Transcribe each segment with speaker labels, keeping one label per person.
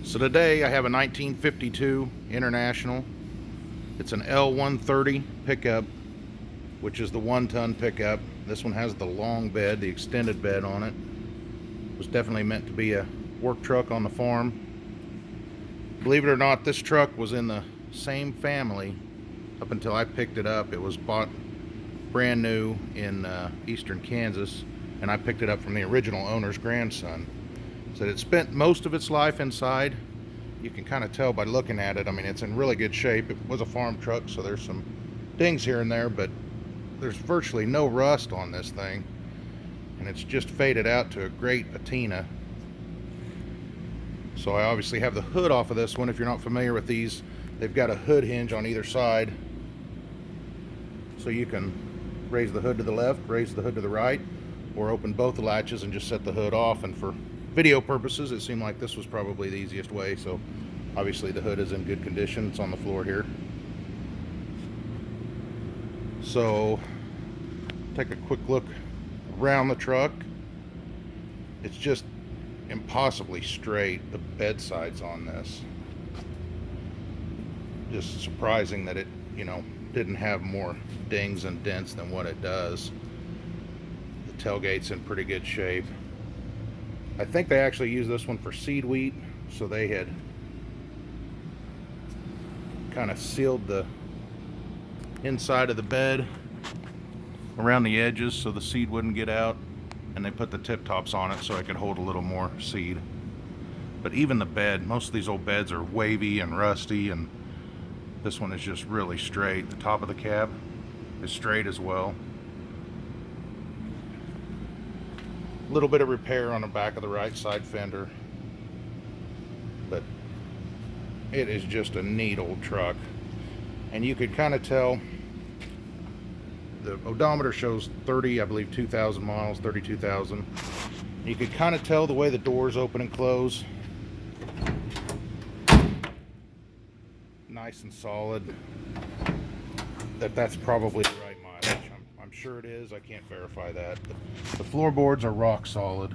Speaker 1: So today I have a 1952 International. It's an L130 pickup, which is the 1-ton pickup. This one has the long bed, the extended bed on it. It was definitely meant to be a work truck on the farm. Believe it or not, this truck was in the same family up until I picked it up. It was bought brand new in eastern Kansas, and I picked it up from the original owner's grandson. So it spent most of its life inside. You can kind of tell by looking at it. I mean, it's in really good shape. It was a farm truck, so there's some dings here and there, but there's virtually no rust on this thing, and it's just faded out to a great patina. So I obviously have the hood off of this one. If you're not familiar with these, they've got a hood hinge on either side, so you can raise the hood to the left, raise the hood to the right, or open both the latches and just set the hood off. And for video purposes, it seemed like this was probably the easiest way. So obviously the hood is in good condition. It's on the floor here. So take a quick look around the truck. It's just impossibly straight, the bed sides on this. Just surprising that it, didn't have more dings and dents than what it does. The tailgate's in pretty good shape. I think they actually used this one for seed wheat, so they had kind of sealed the inside of the bed around the edges so the seed wouldn't get out, and they put the tip tops on it so it could hold a little more seed. But even the bed, most of these old beds are wavy and rusty, and this one is just really straight. The top of the cab is straight as well. A little bit of repair on the back of the right side fender, but it is just a neat old truck. And you could kind of tell, the odometer shows 2,000 miles, 32,000. You could kind of tell the way the doors open and close. Nice and solid. That's probably the right mileage. I'm sure it is. I can't verify that. The floorboards are rock solid.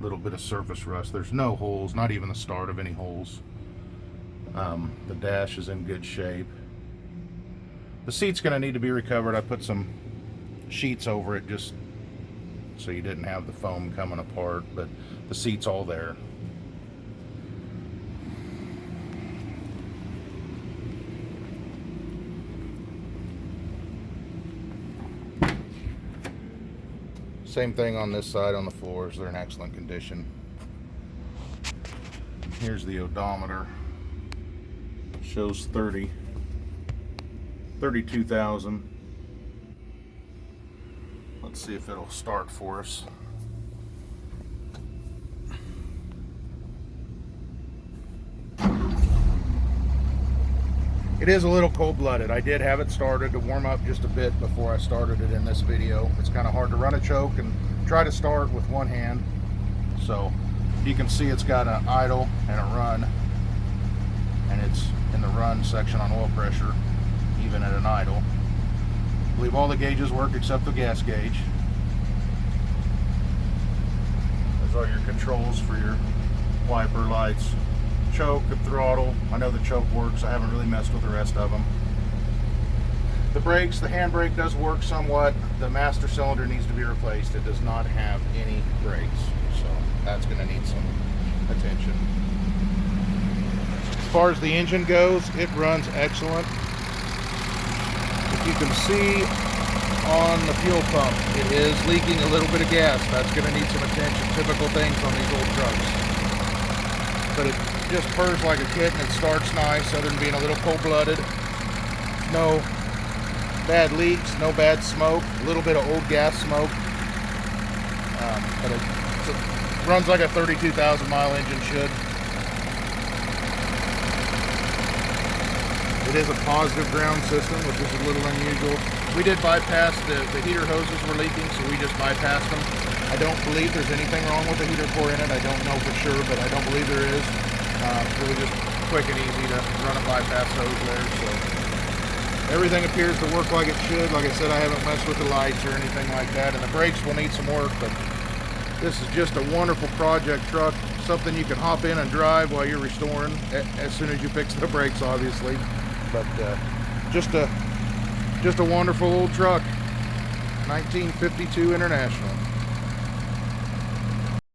Speaker 1: Little bit of surface rust. There's no holes, not even the start of any holes. The dash is in good shape. The seat's going to need to be recovered. I put some sheets over it just so you didn't have the foam coming apart, but the seat's all there. Same thing on this side on the floors. They're in excellent condition. Here's the odometer. Shows 32,000. Let's see if it'll start for us. It is a little cold-blooded. I did have it started to warm up just a bit before I started it in this video. It's kind of hard to run a choke and try to start with one hand. So you can see it's got an idle and a run, and it's in the run section on oil pressure, even at an idle. I believe all the gauges work except the gas gauge. Those are your controls for your wiper lights. Choke and throttle. I know the choke works. I haven't really messed with the rest of them. The brakes, the handbrake does work somewhat. The master cylinder needs to be replaced. It does not have any brakes, so that's going to need some attention. As far as the engine goes, it runs excellent. If you can see on the fuel pump, it is leaking a little bit of gas. That's going to need some attention. Typical things on these old trucks. But it just purrs like a kitten. It starts nice, other than being a little cold-blooded. No bad leaks, no bad smoke. A little bit of old gas smoke. But it runs like a 32,000 mile engine should. It is a positive ground system, which is a little unusual. We did bypass the heater hoses were leaking, so we just bypassed them. I don't believe there's anything wrong with the heater core in it. I don't know for sure, but I don't believe there is. Really just quick and easy to run a bypass hose there. So everything appears to work like it should. Like I said, I haven't messed with the lights or anything like that, and the brakes will need some work, but This is just a wonderful project truck, something you can hop in and drive while you're restoring, as soon as you fix the brakes, obviously. But just a wonderful old truck, 1952 International.